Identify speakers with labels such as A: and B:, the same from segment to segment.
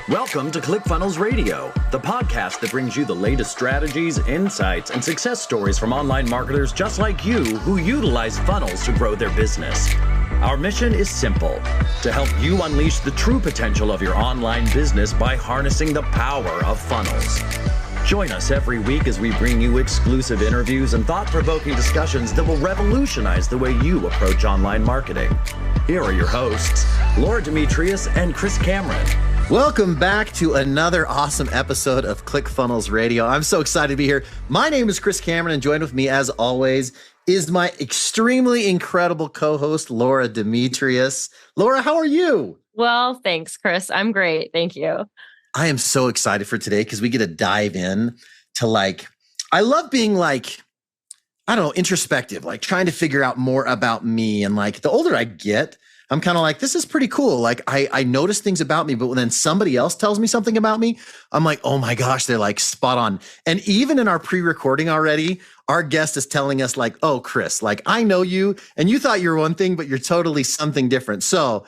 A: Welcome to ClickFunnels Radio, the podcast that brings you the latest strategies, insights, and success stories from online marketers just like you who utilize funnels to grow their business. Our mission is simple: to help you unleash the true potential of your online business by harnessing the power of funnels. Join us every week as we bring you exclusive interviews and thought-provoking discussions that will revolutionize the way you approach online marketing. Here are your hosts, Laura Demetrious and Chris Cameron.
B: Welcome back to another awesome episode of ClickFunnels Radio. I'm so excited to be here. My name is Chris Cameron, and joined with me, as always, is my extremely incredible co-host, Laura Demetrious. Laura, how are you?
C: Well, thanks, Chris. I'm great. Thank you.
B: I am so excited for today because we get to dive in to I love being introspective, trying to figure out more about me. And the older I get, I'm kind of this is pretty cool. I notice things about me, but when then somebody else tells me something about me, I'm like, oh my gosh, they're spot on. And even in our pre-recording already, our guest is telling us oh, Chris, I know you and you thought you were one thing, but you're totally something different. So,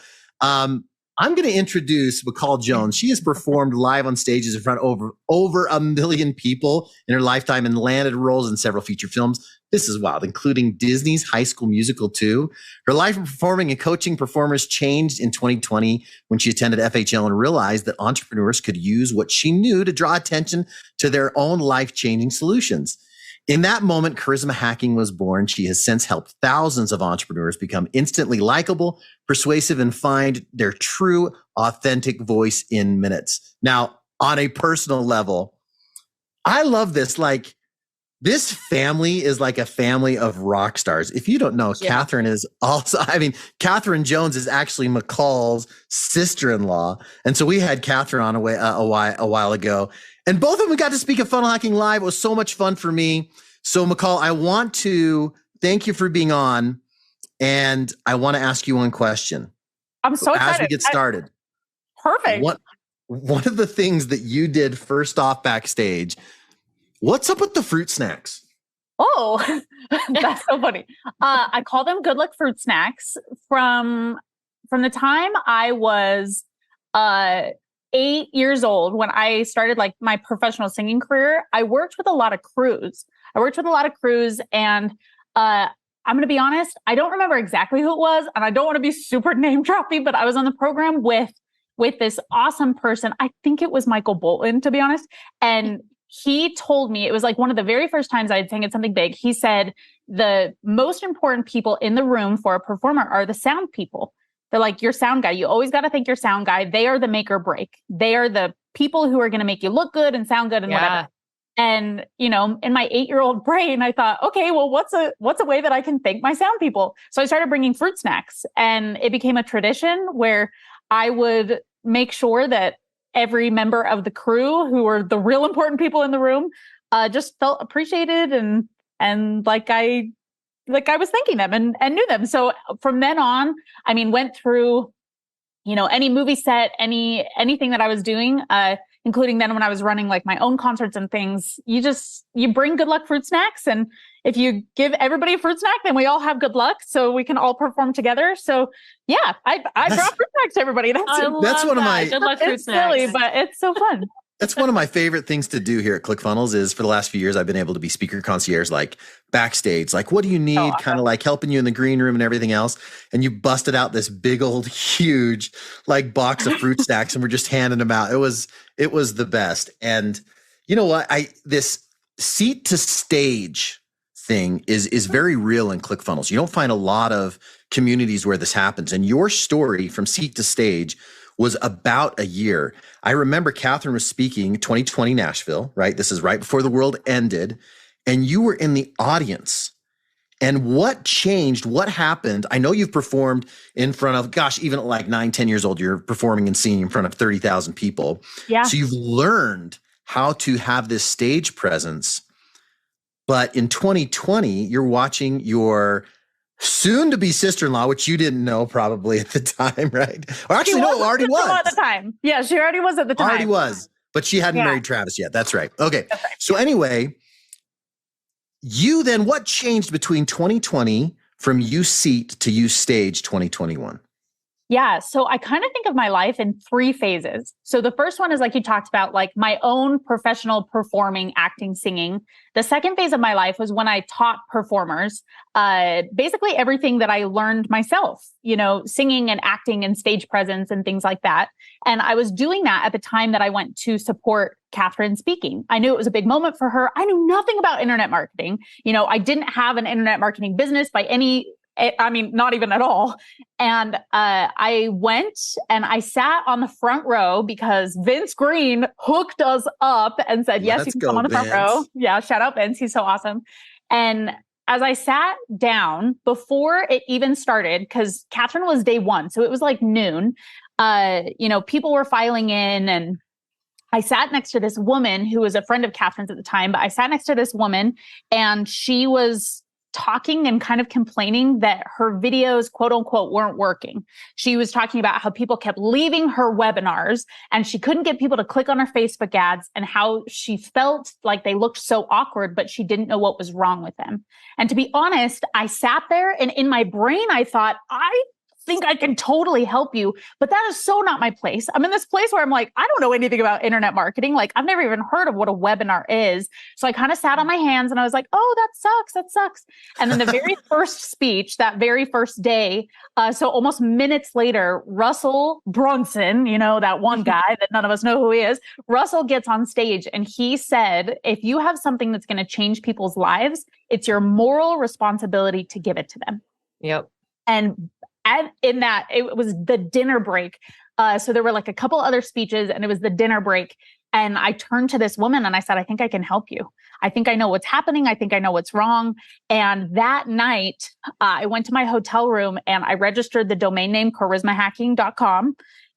B: I'm going to introduce McCall Jones. She has performed live on stages in front of over 1 million people in her lifetime and landed roles in several feature films. This is wild, including Disney's High School Musical 2. Her life of performing and coaching performers changed in 2020 when she attended FHL and realized that entrepreneurs could use what she knew to draw attention to their own life-changing solutions. In that moment, charisma hacking was born. She has since helped thousands of entrepreneurs become instantly likable, persuasive, and find their true, authentic voice in minutes. Now, on a personal level, I love this. This family is like a family of rock stars. If you don't know, yeah. Catherine is also, Catherine Jones is actually McCall's sister-in-law. And so we had Catherine on a while ago. And both of them got to speak at Funnel Hacking Live. It was so much fun for me. So McCall, I want to thank you for being on. And I want to ask you one question.
D: I'm so excited.
B: As we get started.
D: Perfect.
B: One of the things that you did first off backstage, what's up with the fruit snacks?
D: Oh, that's so funny. I call them Good Luck Fruit Snacks. From the time I was 8 years old, when I started my professional singing career, I worked with a lot of crews. And I'm going to be honest, I don't remember exactly who it was, and I don't want to be super name dropping, but I was on the program with this awesome person. I think it was Michael Bolton, to be honest. And he told me, it was one of the very first times I had sang at something big. He said, the most important people in the room for a performer are the sound people. They're your sound guy. You always got to think your sound guy. They are the make or break. They are the people who are going to make you look good and sound good and whatever. And, in my 8-year-old brain, I thought, okay, well, what's a way that I can thank my sound people? So I started bringing fruit snacks, and it became a tradition where I would make sure that every member of the crew, who were the real important people in the room, just felt appreciated and I was thanking them and knew them. So from then on, went through, any movie set, anything that I was doing, including then when I was running my own concerts and things. You bring Good Luck Fruit Snacks, and if you give everybody a fruit snack, then we all have good luck, so we can all perform together. So yeah, I brought fruit snacks to everybody.
B: That's one of my
C: Good Luck Fruit Snacks.
D: Silly, but it's so fun.
B: That's one of my favorite things to do here at ClickFunnels is for the last few years, I've been able to be speaker concierge, backstage, what do you need? Kind of helping you in the green room and everything else. And you busted out this big old huge, box of fruit snacks and we're just handing them out. It was the best. And you know what? This seat to stage thing is very real in ClickFunnels. You don't find a lot of communities where this happens. And your story from seat to stage was about a year. I remember Catherine was speaking 2020 Nashville, right? This is right before the world ended. And you were in the audience. And what changed? What happened? I know you've performed in front of, even at 9, 10 years old, you're performing and singing in front of 30,000 people.
D: Yeah.
B: So you've learned how to have this stage presence. But in 2020, you're watching your soon-to-be sister-in-law, which you didn't know probably at the time, right? Or actually, no, already was.
D: At the time. Yeah, she already was at the time.
B: Already was. But she hadn't married Travis yet. That's right. Okay. That's right. So anyway, you then, what changed between 2020 from you seat to you stage 2021?
D: Yeah. So I kind of think of my life in 3 phases. So the first one is like you talked about, like my own professional performing, acting, singing. The second phase of my life was when I taught performers, basically everything that I learned myself, singing and acting and stage presence and things like that. And I was doing that at the time that I went to support Catherine speaking. I knew it was a big moment for her. I knew nothing about internet marketing. I didn't have an internet marketing business not even at all. And I went and I sat on the front row because Vince Green hooked us up and said, yes, you can come on the front row. Yeah, shout out Vince. He's so awesome. And as I sat down before it even started, because Catherine was day 1, so it was like noon, people were filing in, and I sat next to this woman who was a friend of Catherine's at the time, but I sat next to this woman and she was talking and kind of complaining that her videos, quote unquote, weren't working. She was talking about how people kept leaving her webinars and she couldn't get people to click on her Facebook ads, and how she felt like they looked so awkward, but she didn't know what was wrong with them. And to be honest, I sat there and in my brain, I thought, I think I can totally help you, but that is so not my place. I'm in this place where I'm like, I don't know anything about internet marketing. Like, I've never even heard of what a webinar is. So I kind of sat on my hands and I was like, oh, that sucks. And then the very first speech, that very first day, so almost minutes later, Russell Brunson, that one guy that none of us know who he is, Russell gets on stage and he said, if you have something that's going to change people's lives, it's your moral responsibility to give it to them.
C: Yep.
D: And in that, it was the dinner break. So there were like a couple other speeches and it was the dinner break. And I turned to this woman and I said, I think I can help you. I think I know what's happening. I think I know what's wrong. And that night, I went to my hotel room and I registered the domain name charismahacking.com.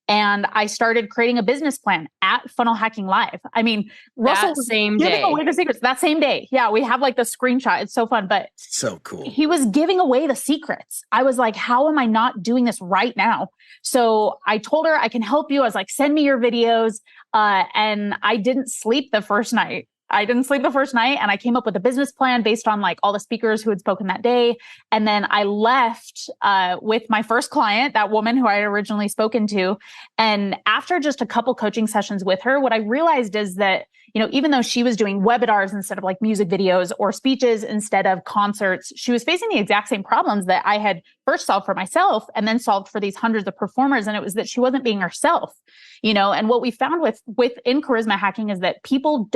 D: And I started creating a business plan at Funnel Hacking Live. I mean, Russell was giving away the secrets that same day. Yeah, we have like the screenshot. It's so fun, but
B: so cool.
D: He was giving away the secrets. I was like, how am I not doing this right now? So I told her I can help you. I was like, send me your videos. And I didn't sleep the first night. And I came up with a business plan based on like all the speakers who had spoken that day. And then I left with my first client, that woman who I had originally spoken to. And after just a couple coaching sessions with her, what I realized is that, even though she was doing webinars instead of like music videos or speeches instead of concerts, she was facing the exact same problems that I had first solved for myself and then solved for these hundreds of performers. And it was that she wasn't being herself, and what we found within charisma hacking is that people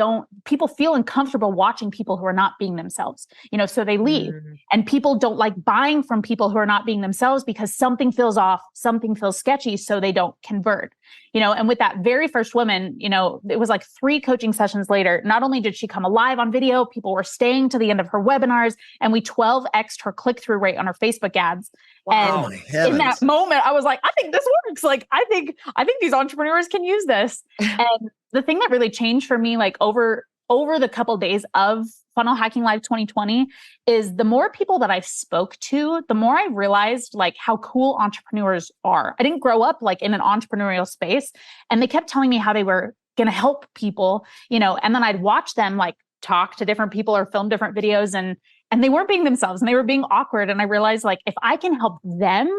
D: feel uncomfortable watching people who are not being themselves, so they leave. And people don't like buying from people who are not being themselves because something feels off, something feels sketchy, so they don't convert. And with that very first woman, it was like 3 coaching sessions later. Not only did she come alive on video, people were staying to the end of her webinars, and we 12x'd her click-through rate on her Facebook ads.
B: Wow.
D: And in that moment, I was like, I think this works. Like, I think these entrepreneurs can use this. And the thing that really changed for me, like over the couple days of Funnel Hacking Live 2020, is the more people that I spoke to, the more I realized like how cool entrepreneurs are. I didn't grow up like in an entrepreneurial space, and they kept telling me how they were going to help people, and then I'd watch them like talk to different people or film different videos, and they weren't being themselves and they were being awkward. And I realized like, if I can help them,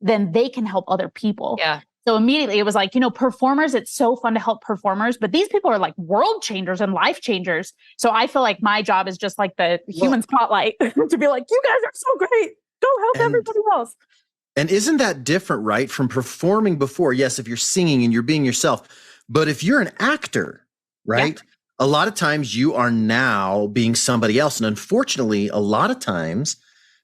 D: then they can help other people.
C: Yeah.
D: So immediately it was like, performers, it's so fun to help performers, but these people are like world changers and life changers. So I feel like my job is just like the human spotlight to be like, you guys are so great. Go help everybody else.
B: And isn't that different, right? From performing before? Yes, if you're singing and you're being yourself, but if you're an actor, right? Yeah. A lot of times you are now being somebody else. And unfortunately, a lot of times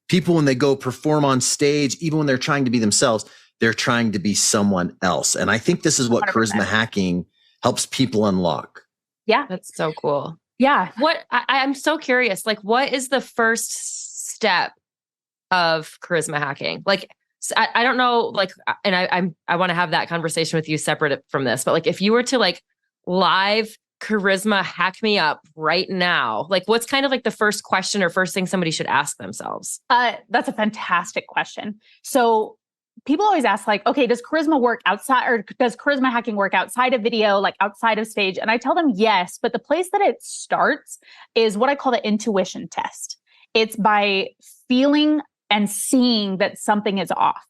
B: people, when they go perform on stage, even when they're trying to be themselves, they're trying to be someone else. And I think this is what 100%. Charisma hacking helps people unlock.
D: Yeah.
C: That's so cool.
D: Yeah.
C: I'm so curious, like, what is the first step of charisma hacking? Like, I don't know, like, and I want to have that conversation with you separate from this, but like, if you were to like live charisma hack me up right now, like what's kind of like the first question or first thing somebody should ask themselves?
D: That's a fantastic question. So people always ask like, okay, does charisma work outside, or does charisma hacking work outside of video, like outside of stage? And I tell them yes, but the place that it starts is what I call the intuition test. It's by feeling and seeing that something is off.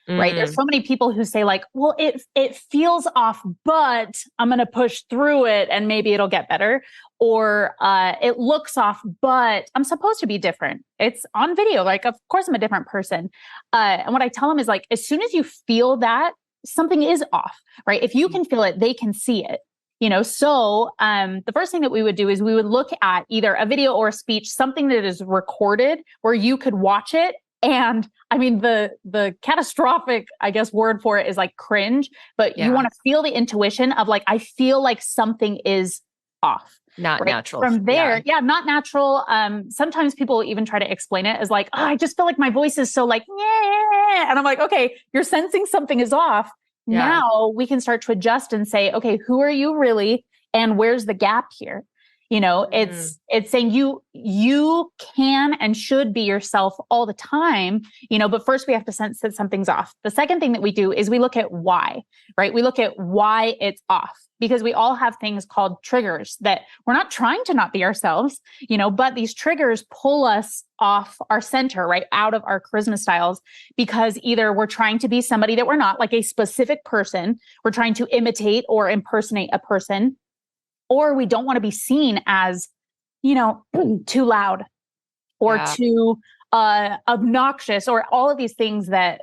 D: right? There's so many people who say like, well, it feels off, but I'm going to push through it and maybe it'll get better. Or it looks off, but I'm supposed to be different. It's on video. Like, of course I'm a different person. And what I tell them is like, as soon as you feel that, something is off, right? If you can feel it, they can see it. So the first thing that we would do is we would look at either a video or a speech, something that is recorded where you could watch it. And I mean, the catastrophic, I guess, word for it is like cringe, but you want to feel the intuition of like, I feel like something is off.
C: Not natural.
D: From there, not natural. Sometimes people even try to explain it as like, oh, I just feel like my voice is so like, yeah. And I'm like, okay, you're sensing something is off. Yeah. Now we can start to adjust and say, okay, who are you really? And where's the gap here? It's saying you can and should be yourself all the time, but first we have to sense that something's off. The second thing that we do is we look at why, right? We look at why it's off, because we all have things called triggers that we're not trying to not be ourselves, but these triggers pull us off our center, right? Out of our charisma styles, because either we're trying to be somebody that we're not, like a specific person, we're trying to imitate or impersonate a person, or we don't want to be seen as, too loud or too obnoxious, or all of these things that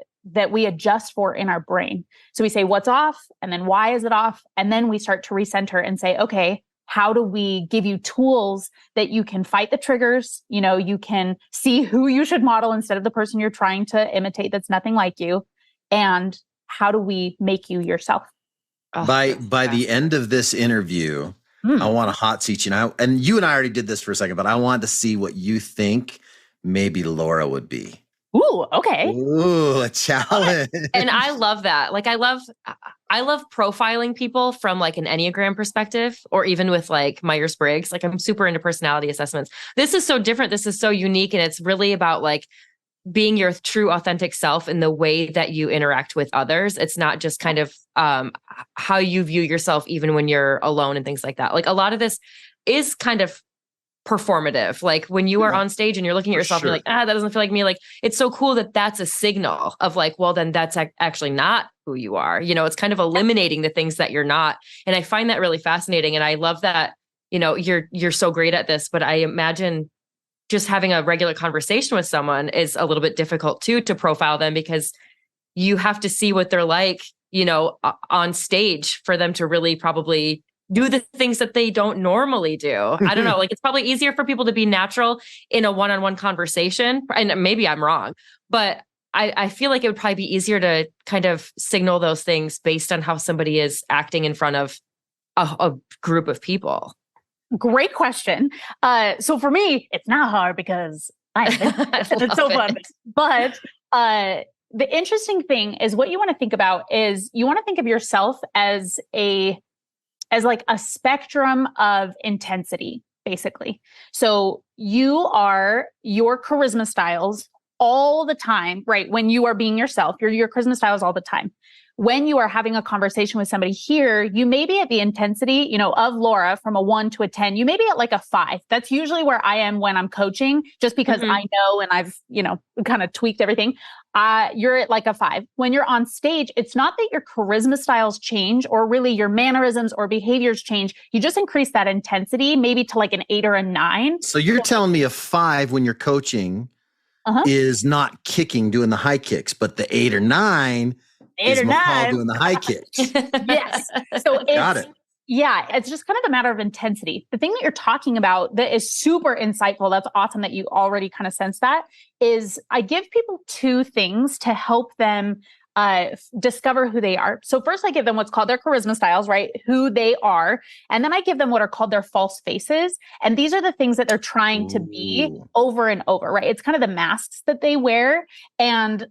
D: we adjust for in our brain. So we say, what's off? And then why is it off? And then we start to recenter and say, okay, how do we give you tools that you can fight the triggers? You can see who you should model instead of the person you're trying to imitate that's nothing like you. And how do we make you yourself?
B: By the end of this interview, I want to hot seat you. And you and I already did this for a second, but I wanted to see what you think maybe Laura would be.
D: Ooh, okay.
B: Ooh, a challenge.
C: And I love that. Like, I love profiling people from like an Enneagram perspective, or even with like Myers-Briggs. Like, I'm super into personality assessments. This is so different. This is so unique. And it's really about like being your true authentic self in the way that you interact with others. It's not just kind of how you view yourself, even when you're alone and things like that. Like, a lot of this is kind of performative. Like, when you are on stage and you're looking at yourself and you're like, that doesn't feel like me. Like, it's so cool that that's a signal of like, well, then that's actually not who you are. It's kind of eliminating the things that you're not. And I find that really fascinating. And I love that, you're so great at this, but I imagine just having a regular conversation with someone is a little bit difficult too, to profile them, because you have to see what they're like, on stage for them to really probably do the things that they don't normally do. I don't know. Like, it's probably easier for people to be natural in a one-on-one conversation. And maybe I'm wrong, but I feel like it would probably be easier to kind of signal those things based on how somebody is acting in front of a group of people.
D: Great question. So for me, it's not hard because it's so fun. But the interesting thing is, what you want to think about is you want to think of yourself as like a spectrum of intensity, basically. So you are your charisma styles all the time, right? When you are being yourself, you're your charisma styles all the time. When you are having a conversation with somebody here, you may be at the intensity, of Laura, from a 1 to a 10. You may be at like a 5. That's usually where I am when I'm coaching, just because I know and I've, kind of tweaked everything. You're at like a 5. When you're on stage, it's not that your charisma styles change or really your mannerisms or behaviors change. You just increase that intensity, maybe to like an 8 or a 9.
B: So you're telling me a 5 when you're coaching is not kicking, doing the high kicks, but the 8 or 9 is McCall doing the high kicks.
D: Yes. So
B: got it.
D: Yeah, it's just kind of a matter of intensity. The thing that you're talking about that is super insightful, that's awesome that you already kind of sense that, is I give people 2 things to help them discover who they are. So first I give them what's called their charisma styles, right? Who they are. And then I give them what are called their false faces. And these are the things that they're trying to be over and over, right? It's kind of the masks that they wear. And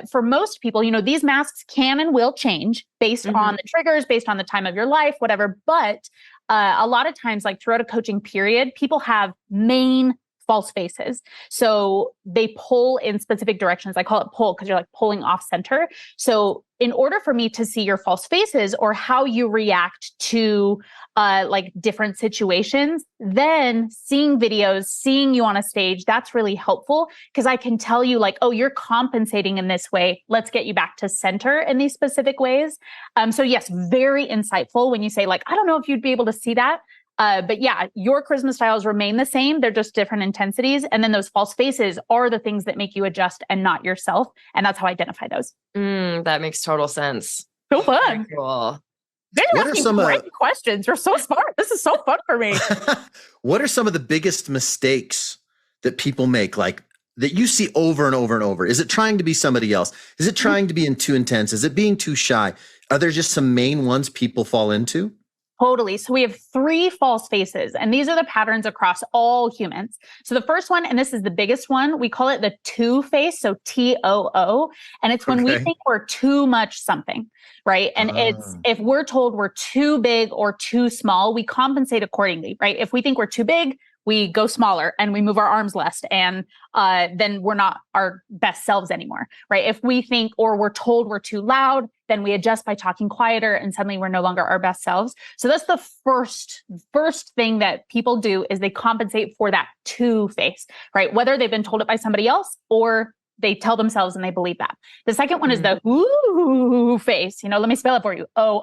D: for most people, these masks can and will change based on the triggers, based on the time of your life, whatever. But a lot of times, like throughout a coaching period, people have main false faces. So they pull in specific directions. I call it pull because you're like pulling off center. So in order for me to see your false faces or how you react to like different situations, then seeing videos, seeing you on a stage, that's really helpful because I can tell you like, oh, you're compensating in this way. Let's get you back to center in these specific ways. So yes, very insightful when you say like, I don't know if you'd be able to see that. But yeah, your charisma styles remain the same. They're just different intensities. And then those false faces are the things that make you adjust and not yourself. And that's how I identify those.
C: That makes total sense.
D: So fun.
C: Very cool.
D: They're asking great questions. You're so smart. This is so fun for me.
B: What are some of the biggest mistakes that people make, like that you see over and over and over? Is it trying to be somebody else? Is it trying to be too intense? Is it being too shy? Are there just some main ones people fall into?
D: Totally. So we have 3 false faces, and these are the patterns across all humans. So the first one, and this is the biggest one, we call it the TOO face. So TOO. And it's when we think we're too much something, right? And it's, if we're told we're too big or too small, we compensate accordingly, right? If we think we're too big, we go smaller and we move our arms less, and then we're not our best selves anymore, right? If we think or we're told we're too loud, then we adjust by talking quieter, and suddenly we're no longer our best selves. So that's the first thing that people do is they compensate for that TOO face, right? Whether they've been told it by somebody else or they tell themselves and they believe that. The second one is the ooh face. Let me spell it for you. Ooh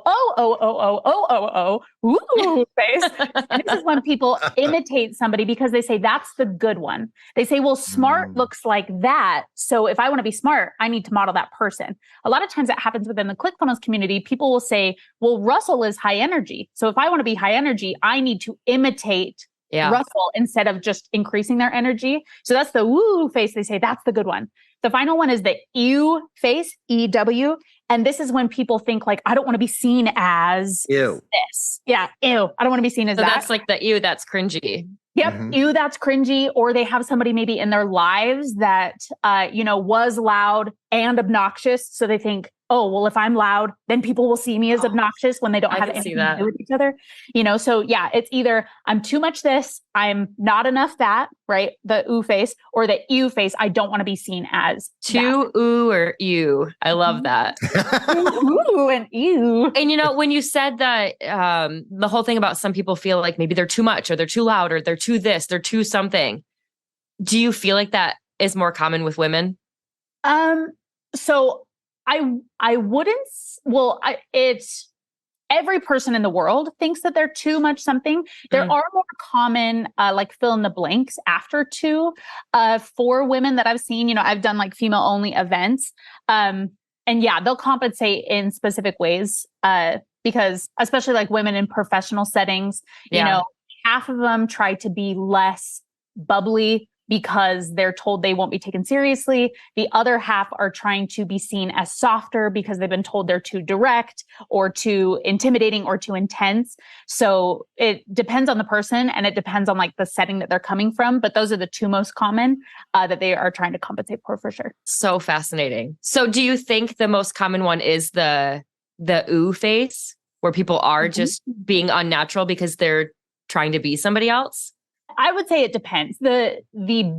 D: face. And this is when people imitate somebody because they say that's the good one. They say, well, smart looks like that. So if I want to be smart, I need to model that person. A lot of times that happens within the ClickFunnels community. People will say, well, Russell is high energy. So if I want to be high energy, I need to imitate Russell instead of just increasing their energy. So that's the woo face. They say that's the good one. The final one is the ew face, EW. And this is when people think like, I don't want to be seen as this. Yeah. Ew. I don't want to be seen as that.
C: That's like the ew, that's cringy.
D: Yep. Ew, that's cringy. Or they have somebody maybe in their lives that, was loud and obnoxious. So they think, oh, well, if I'm loud, then people will see me as obnoxious when they don't have anything to do with each other. So yeah, it's either I'm too much this, I'm not enough that, right? The ooh face, or the ew face. I don't want to be seen as
C: too ooh or ew. I love that.
D: Ooh and ew.
C: And when you said that, the whole thing about some people feel like maybe they're too much or they're too loud or they're too this, they're too something. Do you feel like that is more common with women?
D: So I wouldn't, it's every person in the world thinks that they're too much something. There are more common, like fill in the blanks after 2, for women that I've seen. I've done like female only events. And yeah, they'll compensate in specific ways, because especially like women in professional settings, half of them try to be less bubbly because they're told they won't be taken seriously. The other half are trying to be seen as softer because they've been told they're too direct or too intimidating or too intense. So it depends on the person and it depends on like the setting that they're coming from. But those are the 2 most common that they are trying to compensate for sure.
C: So fascinating. So do you think the most common one is the ooh face, where people are just being unnatural because they're trying to be somebody else?
D: I would say it depends. The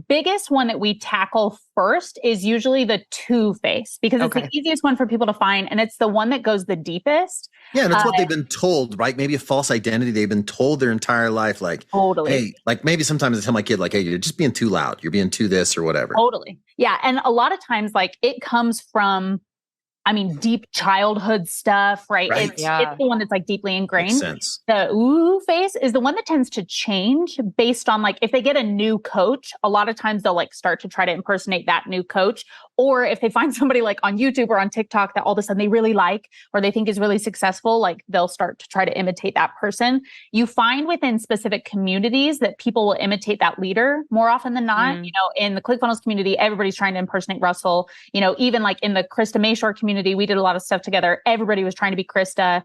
D: biggest one that we tackle first is usually the TOO face because it's the easiest one for people to find. And it's the one that goes the deepest.
B: Yeah. And it's what they've been told, right? Maybe a false identity. They've been told their entire life, like, hey, like maybe sometimes I tell my kid, like, hey, you're just being too loud. You're being too this or whatever.
D: Totally. Yeah. And a lot of times, like it comes from, deep childhood stuff, right? It's the one that's like deeply ingrained.
B: Makes sense.
D: The ooh face is the one that tends to change based on like, if they get a new coach, a lot of times they'll like start to try to impersonate that new coach. Or if they find somebody like on YouTube or on TikTok that all of a sudden they really like, or they think is really successful, like they'll start to try to imitate that person. You find within specific communities that people will imitate that leader more often than not. In the ClickFunnels community, everybody's trying to impersonate Russell. Even like in the Krista Mayshore community, we did a lot of stuff together. Everybody was trying to be Krista,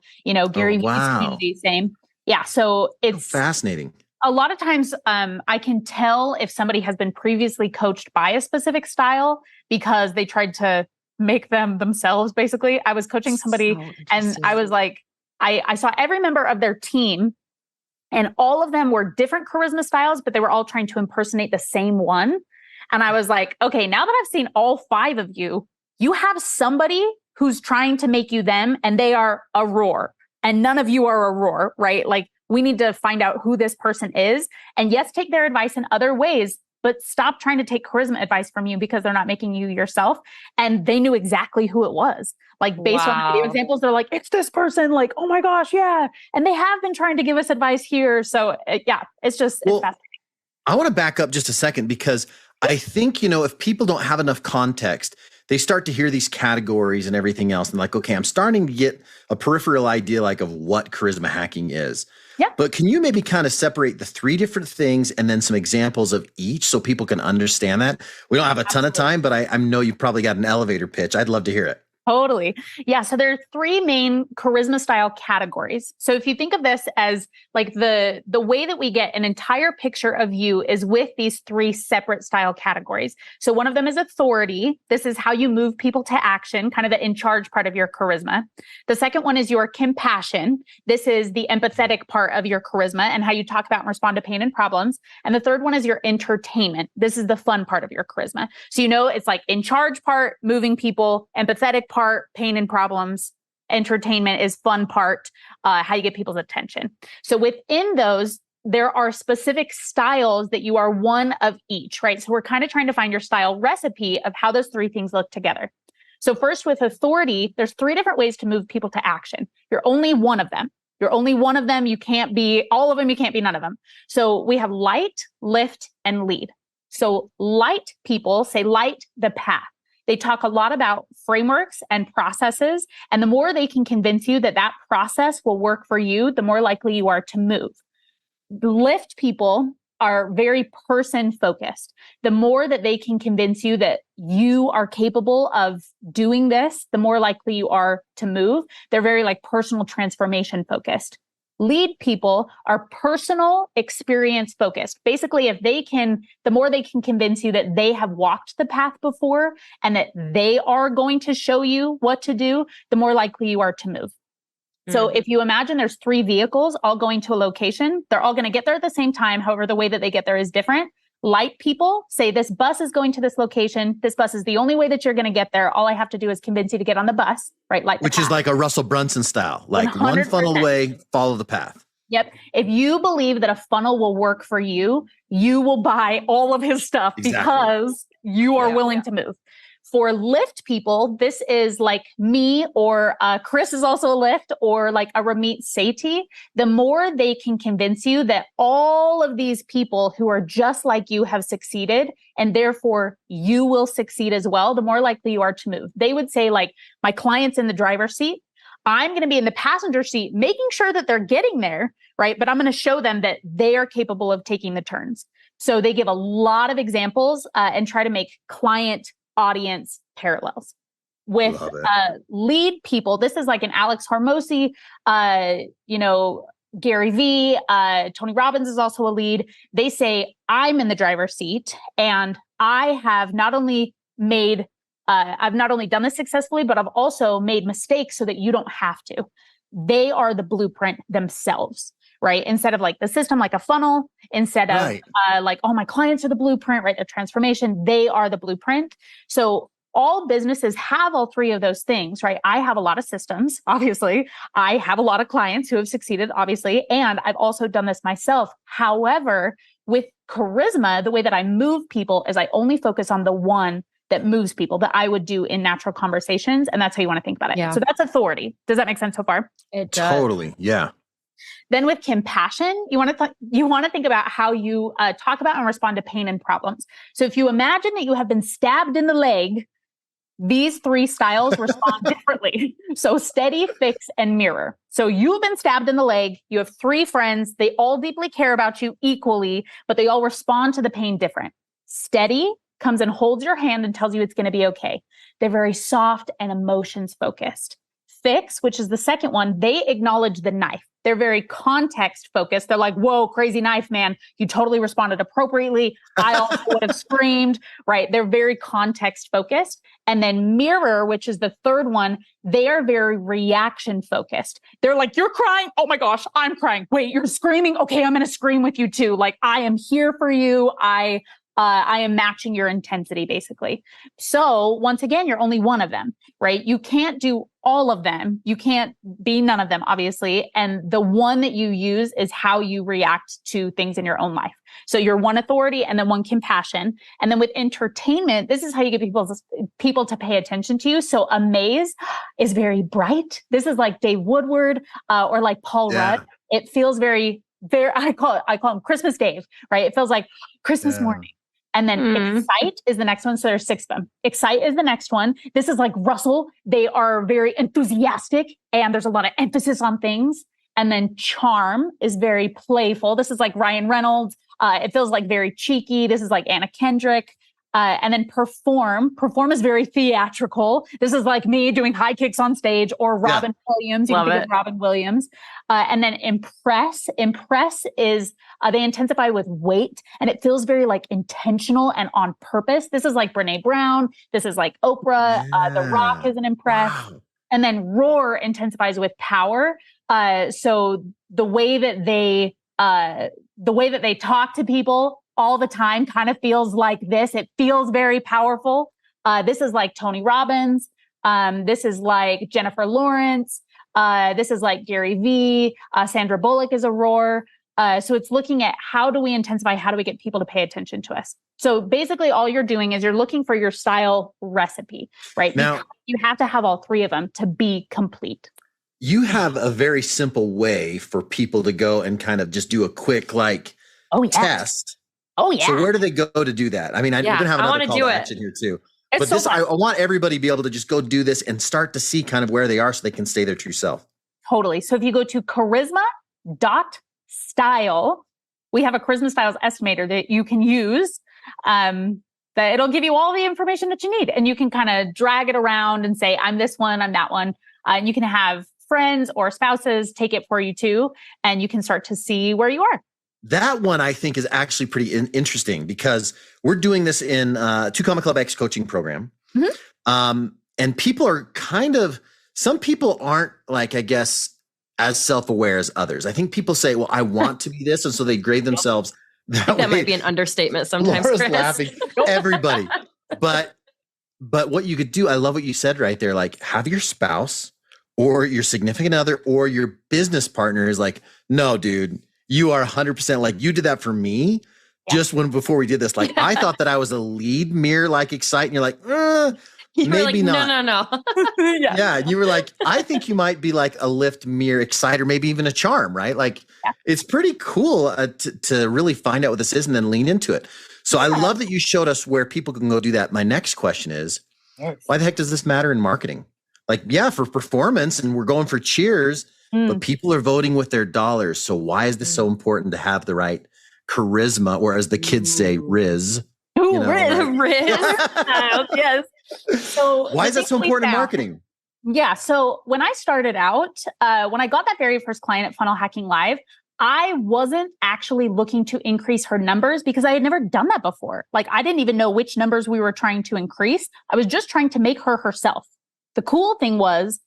D: Gary Vee's community, same. Yeah. So it's
B: fascinating.
D: A lot of times I can tell if somebody has been previously coached by a specific style because they tried to make them themselves, basically. I was coaching somebody and I was like, I saw every member of their team And all of them were different charisma styles, but they were all trying to impersonate the same one. And I was like, okay, now that I've seen all 5 of you, you have somebody who's trying to make you them, and they are a roar. And none of you are a roar, right? Like, we need to find out who this person is. And yes, take their advice in other ways, but stop trying to take charisma advice from you because they're not making you yourself. And they knew exactly who it was. Like, based on the video examples, they're like, it's this person. Like, oh my gosh, yeah. And they have been trying to give us advice here. So yeah, it's just it's fascinating.
B: I want to back up just a second, because I think, if people don't have enough context, they start to hear these categories and everything else. And like, okay, I'm starting to get a peripheral idea like of what charisma hacking is.
D: Yeah.
B: But can you maybe kind of separate the 3 different things and then some examples of each so people can understand that? We don't have a ton of time, but I know you've probably got an elevator pitch. I'd love to hear it.
D: Totally. Yeah. So there are 3 main charisma style categories. So if you think of this as like the way that we get an entire picture of you is with these 3 separate style categories. So one of them is authority. This is how you move people to action, kind of the in charge part of your charisma. The second one is your compassion. This is the empathetic part of your charisma and how you talk about and respond to pain and problems. And the third one is your entertainment. This is the fun part of your charisma. So, it's like in charge part, moving people, empathetic part, pain and problems, entertainment is fun part, how you get people's attention. So within those, there are specific styles that you are one of each, right? So we're kind of trying to find your style recipe of how those 3 things look together. So first, with authority, there's 3 different ways to move people to action. You're only one of them. You're only one of them. You can't be all of them. You can't be none of them. So we have light, lift, and lead. So light people say light the path. They talk a lot about frameworks and processes. And the more they can convince you that that process will work for you, the more likely you are to move. Lift people are very person focused. The more that they can convince you that you are capable of doing this, the more likely you are to move. They're very like personal transformation focused. Lead people are personal experience focused. Basically, the more they can convince you that they have walked the path before and that they are going to show you what to do, the more likely you are to move. So if you imagine there's 3 vehicles all going to a location, they're all going to get there at the same time. However, the way that they get there is different. Light people say this bus is going to this location. This bus is the only way that you're going to get there. All I have to do is convince you to get on the bus, right? Which
B: is like a Russell Brunson style, like 100%. One funnel way, follow the path.
D: Yep. If you believe that a funnel will work for you, you will buy all of his stuff because you are willing to move. For lift people, this is like me or Chris is also a lift or like a Ramit Sethi. The more they can convince you that all of these people who are just like you have succeeded and therefore you will succeed as well, the more likely you are to move. They would say like, my client's in the driver's seat. I'm going to be in the passenger seat, making sure that they're getting there, right? But I'm going to show them that they are capable of taking the turns. So they give a lot of examples and try to make client audience parallels. With lead people, this is like an Alex Hormozi, Gary Vee, Tony Robbins is also a lead. They say, I'm in the driver's seat and I have not only done this successfully, but I've also made mistakes so that you don't have to. They are the blueprint themselves, right? Instead of like the system, like a funnel, instead of my clients are the blueprint, right? The transformation, they are the blueprint. So all businesses have all 3 of those things, right? I have a lot of systems, obviously. I have a lot of clients who have succeeded, obviously. And I've also done this myself. However, with charisma, the way that I move people is I only focus on the one that moves people that I would do in natural conversations. And that's how you want to think about it. Yeah. So that's authority. Does that make sense so far?
C: It does.
B: Totally. Yeah.
D: Then with compassion, you want to think about how you talk about and respond to pain and problems. So if you imagine that you have been stabbed in the leg, these 3 styles respond differently. So steady, fix, and mirror. So you've been stabbed in the leg. You have 3 friends. They all deeply care about you equally, but they all respond to the pain different. Steady comes and holds your hand and tells you it's going to be okay. They're very soft and emotions focused. fix, which is the second one, they acknowledge the knife. They're very context focused. They're like, whoa, crazy knife, man. You totally responded appropriately. I also would have screamed, right? They're very context focused. And then mirror, which is the third one, they are very reaction focused. They're like, you're crying. Oh my gosh, I'm crying. Wait, you're screaming. Okay, I'm going to scream with you too. Like, I am here for you. I am matching your intensity, basically. So once again, you're only one of them, right? You can't do all of them. You can't be none of them, obviously. And the one that you use is how you react to things in your own life. So you're one authority and then one compassion. And then with entertainment, this is how you get people to pay attention to you. So amaze is very bright. This is like Dave Woodward or like Paul Rudd. It feels very, I call him Christmas Dave, right? It feels like Christmas morning. And then Excite is the next one. So there's 6 of them. Excite is the next one. This is like Russell. They are very enthusiastic and there's a lot of emphasis on things. And then Charm is very playful. This is like Ryan Reynolds. It feels like very cheeky. This is like Anna Kendrick. And then Perform is very theatrical. This is like me doing high kicks on stage or Robin Williams. You can think of Robin Williams. And then Impress is, they intensify with weight and it feels very like intentional and on purpose. This is like Brene Brown. This is like Oprah. The Rock is an Impress. Wow. And then Roar intensifies with power. So the way that they talk to people all the time kind of feels like this. It feels very powerful. This is like Tony Robbins. This is like Jennifer Lawrence. This is like Gary Vee. Sandra Bullock is a Roar. So it's looking at how do we intensify? How do we get people to pay attention to us? So basically all you're doing is you're looking for your style recipe, right? Now, because you have to have all 3 of them to be complete.
B: You have a very simple way for people to go and kind of just do a quick test.
D: Oh yeah.
B: So where do they go to do that? I mean, we're going to have another call to action here too. But so I want everybody to be able to just go do this and start to see kind of where they are so they can stay their true self.
D: Totally. So if you go to charisma.style, we have a charisma styles estimator that you can use. That it'll give you all the information that you need. And you can kind of drag it around and say, I'm this one, I'm that one. And you can have friends or spouses take it for you too. And you can start to see where you are.
B: That one I think is actually pretty interesting because we're doing this in 2 Comma Club X coaching program. Mm-hmm. And people are some people aren't like, I guess, as self-aware as others. I think people say, well, I want to be this. And so they grade themselves that way.
C: That might be an understatement sometimes,
B: Laura's
C: Chris.
B: Laughing. Everybody. But what you could do, I love what you said right there. Like have your spouse or your significant other or your business partner is like, no, dude, you are 100% like you did that for me. Yeah. Just before we did this, like I thought that I was a lead mirror, like Excite. And you're like, maybe
C: like,
B: not.
C: No.
B: Yeah. And you were like, I think you might be like a lift, mirror, Excite, or maybe even a Charm, right? Like it's pretty cool to really find out what this is and then lean into it. So I love that you showed us where people can go do that. My next question is, why the heck does this matter in marketing? Like, for performance and we're going for cheers, but people are voting with their dollars. So why is this so important to have the right charisma, or as the kids say, Riz?
D: Riz. Yes. So
B: why is that so important in marketing?
D: Yeah. So when I started out, when I got that very first client at Funnel Hacking Live, I wasn't actually looking to increase her numbers because I had never done that before. Like I didn't even know which numbers we were trying to increase. I was just trying to make her herself. The cool thing was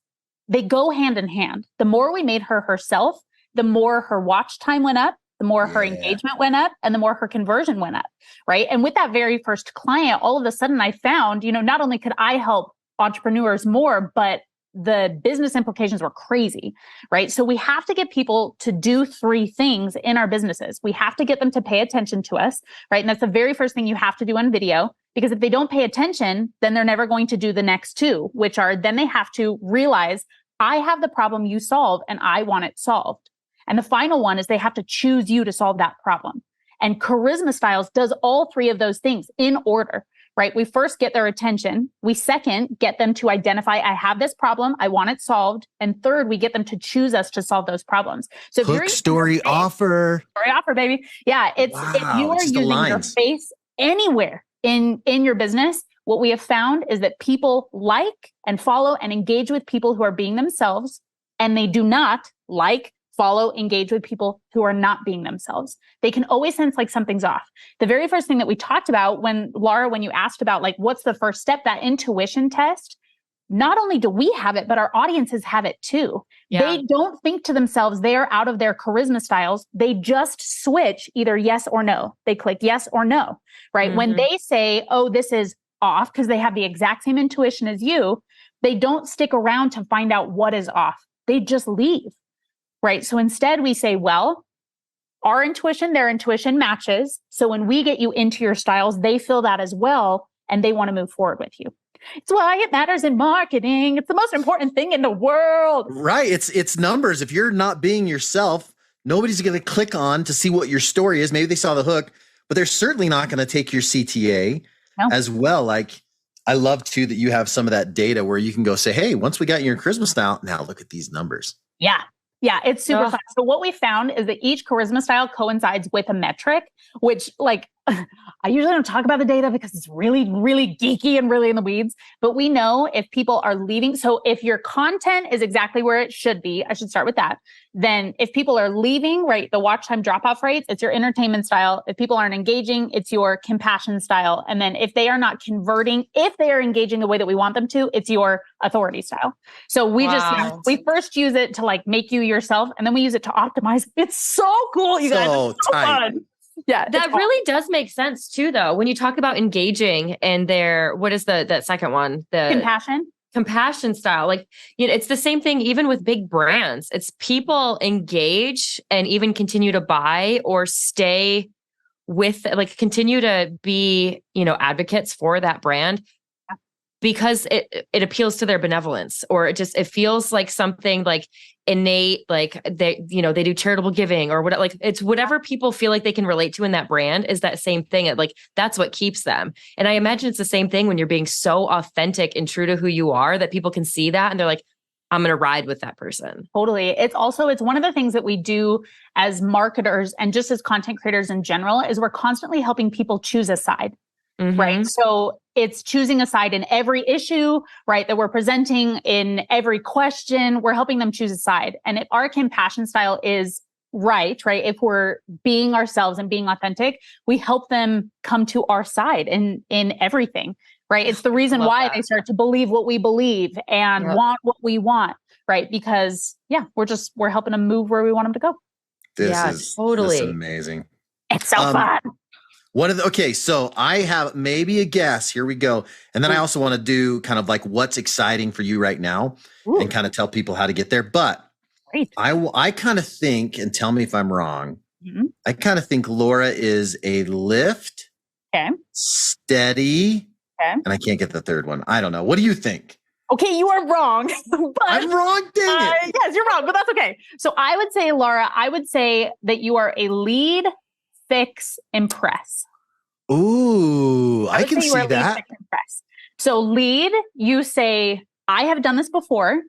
D: they go hand in hand. The more we made her herself, the more her watch time went up, the more her engagement went up, and the more her conversion went up, right? And with that very first client, all of a sudden I found, not only could I help entrepreneurs more, but the business implications were crazy, right? So we have to get people to do 3 things in our businesses. We have to get them to pay attention to us, right? And that's the very first thing you have to do on video, because if they don't pay attention, then they're never going to do the next 2, which are then they have to realize I have the problem you solve and I want it solved. And the final one is they have to choose you to solve that problem. And Charisma Styles does all 3 of those things in order, right? We first get their attention. We second, get them to identify, I have this problem. I want it solved. And third, we get them to choose us to solve those problems. So if you're
B: story offer,
D: baby. Yeah. If you are using your face anywhere in your business, what we have found is that people like and follow and engage with people who are being themselves, and they do not like, follow, engage with people who are not being themselves. They can always sense like something's off. The very first thing that we talked about when you asked about like, what's the first step, that intuition test, not only do we have it, but our audiences have it too. Yeah. They don't think to themselves, they are out of their charisma styles. They just switch either yes or no. They click yes or no, right? Mm-hmm. When they say, oh, this is off, because they have the exact same intuition as you, they don't stick around to find out what is off. They just leave. Right. So instead we say, well, our intuition, their intuition matches. So when we get you into your styles, they feel that as well. And they want to move forward with you. It's why it matters in marketing. It's the most important thing in the world.
B: Right. It's numbers. If you're not being yourself, nobody's going to click on to see what your story is. Maybe they saw the hook, but they're certainly not going to take your CTA as well. Like, I love too that you have some of that data where you can go say, hey, once we got your charisma style, now look at these numbers.
D: Yeah. Yeah, it's super fun. So what we found is that each charisma style coincides with a metric, which like, I usually don't talk about the data because it's really, really geeky and really in the weeds, but we know if people are leaving. So if your content is exactly where it should be, I should start with that. Then if people are leaving, right, the watch time drop off rates, it's your entertainment style. If people aren't engaging, it's your compassion style. And then if they are not converting, if they are engaging the way that we want them to, it's your authority style. So we we first use it to like make you yourself, and then we use it to optimize. It's so cool, you guys. It's so fun. Yeah,
C: that really does make sense too, though. When you talk about engaging and what is that second one? The compassion style. Like, you know, it's the same thing even with big brands. It's people engage and even continue to buy or stay with, like, continue to be, you know, advocates for that brand because it appeals to their benevolence, or it feels like something like innate, like they do charitable giving or whatever. Like, it's whatever people feel like they can relate to in that brand is that same thing. Like, that's what keeps them. And I imagine it's the same thing when you're being so authentic and true to who you are that people can see that and they're like, I'm going to ride with that person.
D: Totally. It's one of the things that we do as marketers and just as content creators in general is we're constantly helping people choose a side. Mm-hmm. Right. So it's choosing a side in every issue, right, that we're presenting, in every question, we're helping them choose a side. And if our compassion style is right, if we're being ourselves and being authentic, we help them come to our side in everything, right? It's the reason why they start to believe what we believe and want what we want, right? Because we're helping them move where we want them to go.
B: This is amazing.
D: It's so fun.
B: So I have maybe a guess. Here we go. And then I also want to do kind of like what's exciting for you right now and kind of tell people how to get there. But I kind of think, and tell me if I'm wrong, I kind of think Laura is a lift, steady, and I can't get the third one. I don't know. What do you think?
D: Okay, you are wrong.
B: I'm wrong, dang it.
D: Yes, you're wrong, but that's okay. So I would say, Laura, that you are a lead, fix, impress.
B: Ooh, I can see that.
D: Lead, fix, impress. So lead, you say, I have done this before,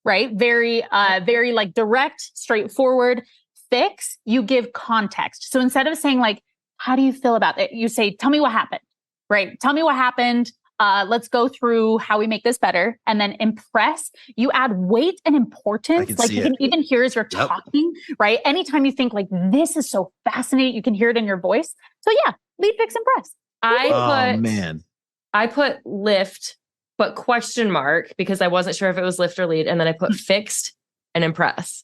D: right? Very like direct, straightforward. Fix, you give context. So instead of saying like, how do you feel about it? You say, tell me what happened, right? Tell me what happened. Let's go through how we make this better. And then impress, you add weight and importance. Like you can even hear as you're talking, right? Anytime you think like, this is so fascinating, you can hear it in your voice. So lead, fix, impress.
C: I put lift, but question mark, because I wasn't sure if it was lift or lead. And then I put fixed and impress.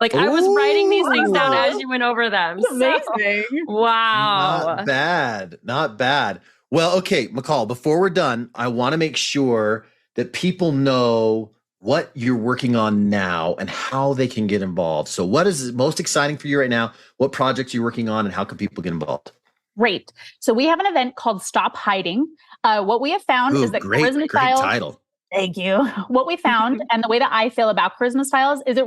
C: Like I was writing these things down as you went over them.
D: Amazing.
C: Wow.
B: Not bad. Well, okay, McCall, before we're done, I want to make sure that people know what you're working on now and how they can get involved. So what is most exciting for you right now? What projects you're working on and how can people get involved?
D: Great. So we have an event called Stop Hiding. What we have found is that charisma styles. Great title. Thank you. What we found and the way that I feel about charisma styles is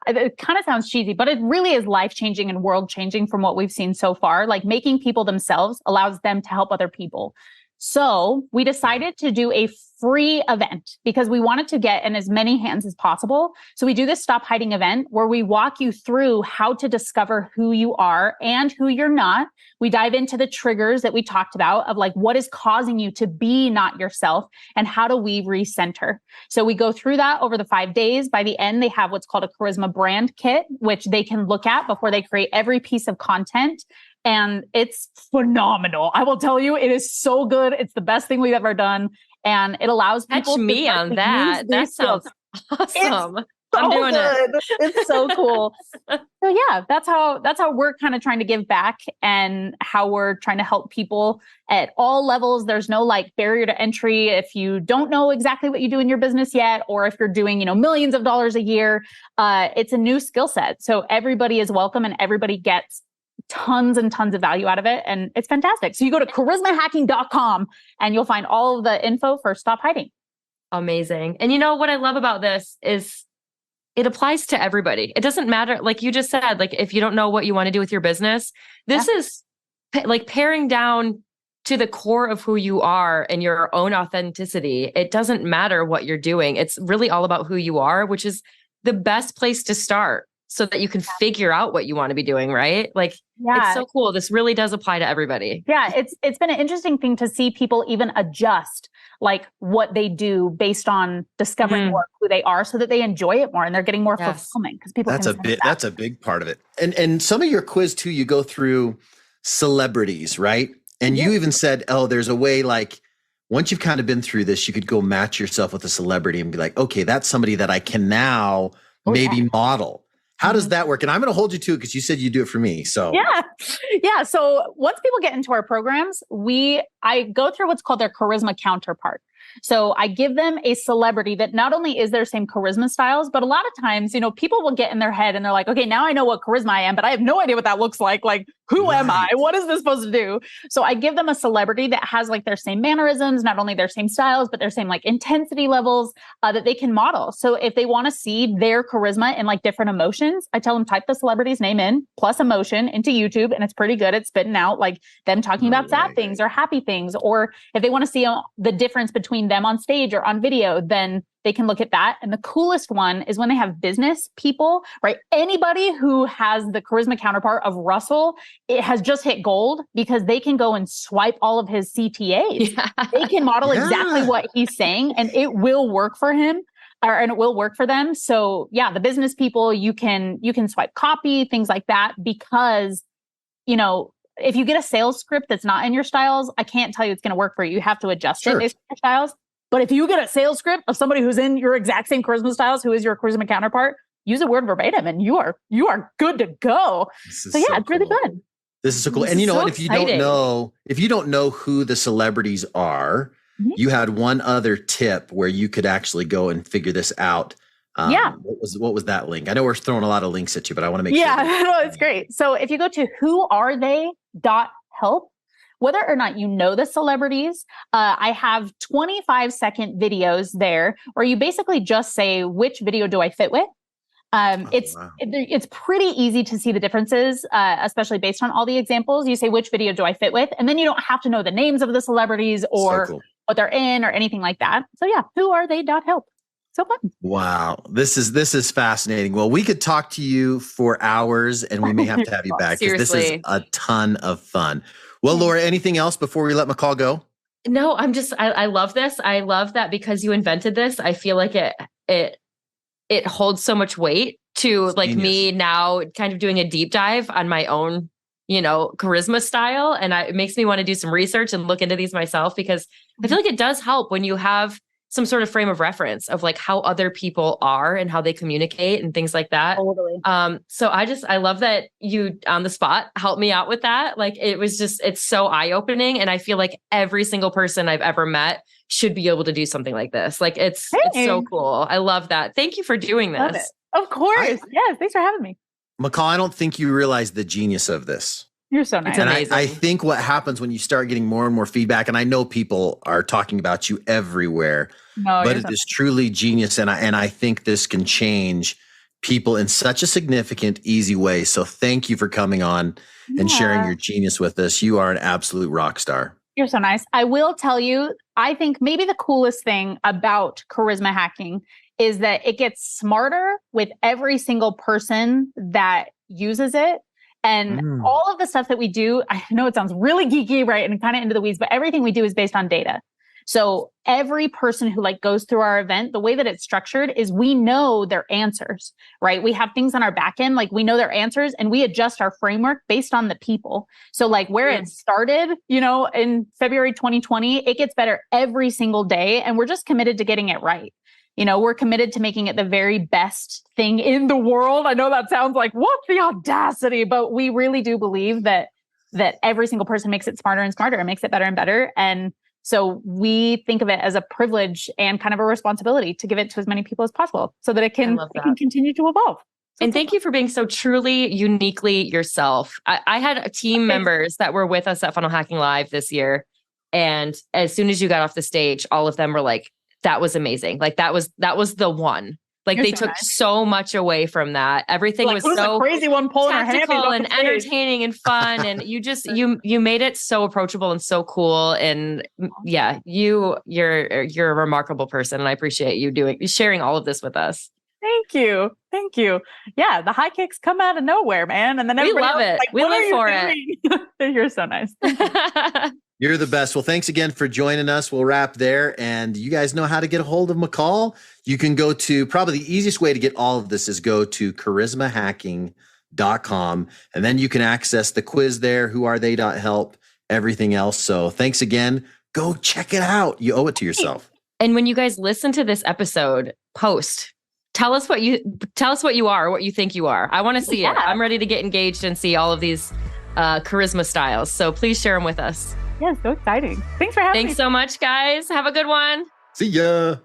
D: it kind of sounds cheesy, but it really is life-changing and world-changing from what we've seen so far. Like making people themselves allows them to help other people. So we decided to do a free event because we wanted to get in as many hands as possible. So we do this Stop Hiding event where we walk you through how to discover who you are and who you're not. We dive into the triggers that we talked about of like what is causing you to be not yourself and how do we recenter. So we go through that over the 5 days. By the end, they have what's called a charisma brand kit, which they can look at before they create every piece of content. And it's phenomenal. I will tell you, it is so good. It's the best thing we've ever done. And it allows people
C: Catch me on that. That sounds awesome. I'm doing it.
D: It's so cool. So yeah, that's how we're kind of trying to give back and how we're trying to help people at all levels. There's no like barrier to entry. If you don't know exactly what you do in your business yet, or if you're doing, millions of dollars a year, it's a new skill set. So everybody is welcome and everybody gets tons and tons of value out of it. And it's fantastic. So you go to charismahacking.com and you'll find all of the info for Stop Hiding.
C: Amazing. And what I love about this is it applies to everybody. It doesn't matter. Like you just said, like if you don't know what you want to do with your business, this is like paring down to the core of who you are and your own authenticity. It doesn't matter what you're doing. It's really all about who you are, which is the best place to start, so that you can figure out what you want to be doing, right? Like, it's so cool. This really does apply to everybody.
D: Yeah, it's been an interesting thing to see people even adjust like what they do based on discovering more who they are so that they enjoy it more and they're getting more fulfillment because people
B: that's a big part of it. And some of your quiz too, you go through celebrities, right? And you even said, there's a way like once you've kind of been through this, you could go match yourself with a celebrity and be like, okay, that's somebody that I can now model. How does that work? And I'm going to hold you to it because you said you do it for me. So
D: yeah. So once people get into our programs, I go through what's called their charisma counterpart. So I give them a celebrity that not only is their same charisma styles, but a lot of times, people will get in their head and they're like, okay, now I know what charisma I am, but I have no idea what that looks like. Like, who am I? What is this supposed to do? So I give them a celebrity that has like their same mannerisms, not only their same styles, but their same like intensity levels that they can model. So if they want to see their charisma in like different emotions, I tell them type the celebrity's name in plus emotion into YouTube. And it's pretty good at spitting out like them talking about sad things or happy things. Or if they want to see the difference between them on stage or on video, then they can look at that. And the coolest one is when they have business people, right? Anybody who has the charisma counterpart of Russell, it has just hit gold because they can go and swipe all of his CTAs. Yeah. They can model exactly what he's saying and it will work for him. And it will work for them. So yeah, the business people, you can swipe copy, things like that, because, if you get a sales script that's not in your styles, I can't tell you it's going to work for you. You have to adjust it based on your styles. But if you get a sales script of somebody who's in your exact same charisma styles, who is your charisma counterpart, use a word verbatim and you are good to go. So yeah, it's really good.
B: This is so cool. And what, if you don't know who the celebrities are, you had one other tip where you could actually go and figure this out. What was that link? I know we're throwing a lot of links at you, but I want to make sure.
D: Yeah, no, it's great. So if you go to whoarethey.help, whether or not you know the celebrities, I have 25-second videos there where you basically just say, which video do I fit with? It's pretty easy to see the differences, especially based on all the examples. You say, which video do I fit with? And then you don't have to know the names of the celebrities or what they're in or anything like that. So yeah, whoarethey.help. So fun.
B: Wow. This is fascinating. Well, we could talk to you for hours and we may have to have you back because this is a ton of fun. Well, Laura, anything else before we let McCall go?
C: No, I love this. I love that because you invented this. I feel like it holds so much weight to like me now kind of doing a deep dive on my own, charisma style. And it makes me want to do some research and look into these myself because I feel like it does help when you have some sort of frame of reference of like how other people are and how they communicate and things like that.
D: Totally.
C: So I love that you on the spot helped me out with that. Like it's so eye-opening. And I feel like every single person I've ever met should be able to do something like this. Like it's so cool. I love that. Thank you for doing this.
D: Of course. Yes. Thanks for having me.
B: McCall, I don't think you realize the genius of this.
D: You're so nice.
B: And I think what happens when you start getting more and more feedback, and I know people are talking about you everywhere, but it is truly genius. And I think this can change people in such a significant, easy way. So thank you for coming on and sharing your genius with us. You are an absolute rock star.
D: You're so nice. I will tell you, I think maybe the coolest thing about charisma hacking is that it gets smarter with every single person that uses it. And all of the stuff that we do, I know it sounds really geeky, right? And kind of into the weeds, but everything we do is based on data. So every person who like goes through our event, the way that it's structured is we know their answers, right? We have things on our back end, like we know their answers and we adjust our framework based on the people. So like where it started, in February 2020, it gets better every single day. And we're just committed to getting it right. We're committed to making it the very best thing in the world. I know that sounds like, what the audacity, but we really do believe that every single person makes it smarter and smarter and makes it better and better. And so we think of it as a privilege and kind of a responsibility to give it to as many people as possible so that it can continue to evolve.
C: And thank you for being so truly, uniquely yourself. I had team members that were with us at Funnel Hacking Live this year. And as soon as you got off the stage, all of them were like, that was amazing. Like that was the one. Like they took so much away from that. Everything was so
D: crazy one pulling
C: tactical and entertaining and fun. And you just, you made it so approachable and so cool. And yeah, you're a remarkable person. And I appreciate you sharing all of this with us.
D: Thank you. Thank you. Yeah. The high kicks come out of nowhere, man. And then
C: we love it.
D: Like,
C: we live for it.
D: You're so nice.
B: You're the best. Well, thanks again for joining us. We'll wrap there. And you guys know how to get a hold of McCall. You can go to, probably the easiest way to get all of this is go to charismahacking.com. And then you can access the quiz there, whoarethey.help, everything else. So thanks again. Go check it out. You owe it to yourself.
C: And when you guys listen to this episode, post. Tell us what you are, what you think you are. I want to see it. I'm ready to get engaged and see all of these charisma styles. So please share them with us.
D: Yeah, so exciting. Thanks for having me.
C: Thanks so much, guys. Have a good one.
B: See ya.